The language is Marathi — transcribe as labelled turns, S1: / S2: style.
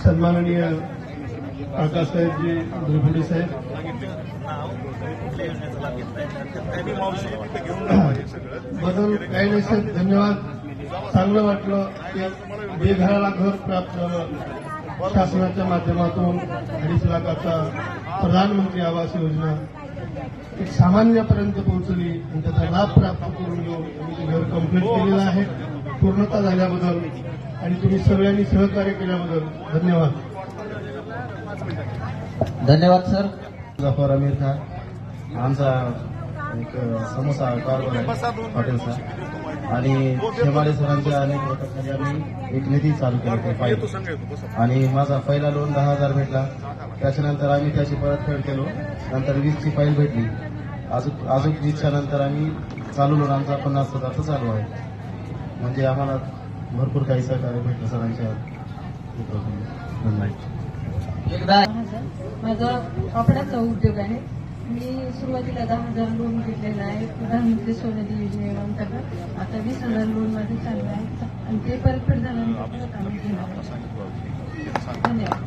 S1: सन्माननीय काकासाहेबजी द्रविडे साहेब, बदल काही नाही साहेब, धन्यवाद. चांगलं वाटलं की बेघराला घर प्राप्त झालं. शासनाच्या माध्यमातून 2.5 लाखाचा प्रधानमंत्री आवास योजना एक सामान्यापर्यंत पोहोचली आणि त्याचा लाभ प्राप्त करून घेऊन आम्ही ते घर कंप्लीट केलेलं आहे. पूर्णता झाल्याबद्दल आणि तुम्ही सगळ्यांनी सहकार्य केल्याबद्दल धन्यवाद.
S2: धन्यवाद सर.
S3: जफर आमिर खान आमचा एक समोसा कारभार आहे हॉटेलचा, आणि शेमाडे सरांच्या अनेक प्रकारचे आम्ही एक निधी चालू केला फाईल, आणि माझा पहिला लोन 10,000 भेटला. त्याच्यानंतर आम्ही त्याची परतफेड केलो. नंतर 20ची फाईल भेटली. अजून 20च्या नंतर आम्ही चालू लोन आमचा 50,000चा चालू आहे. म्हणजे आम्हाला भरपूर काही सहकार्य भेटलं सरांच्या.
S2: एकदा
S4: माझा कपड्याचा उद्योग आहे. मी सुरुवातीला 10,000 लोन घेतलेलं आहे प्रधानमंत्री स्वनिधी योजनेअंतर्गत. आता 20,000 लोन माझं चालू आहे आणि ते परतफेड झाल्यानंतर आम्ही घेणार. धन्यवाद.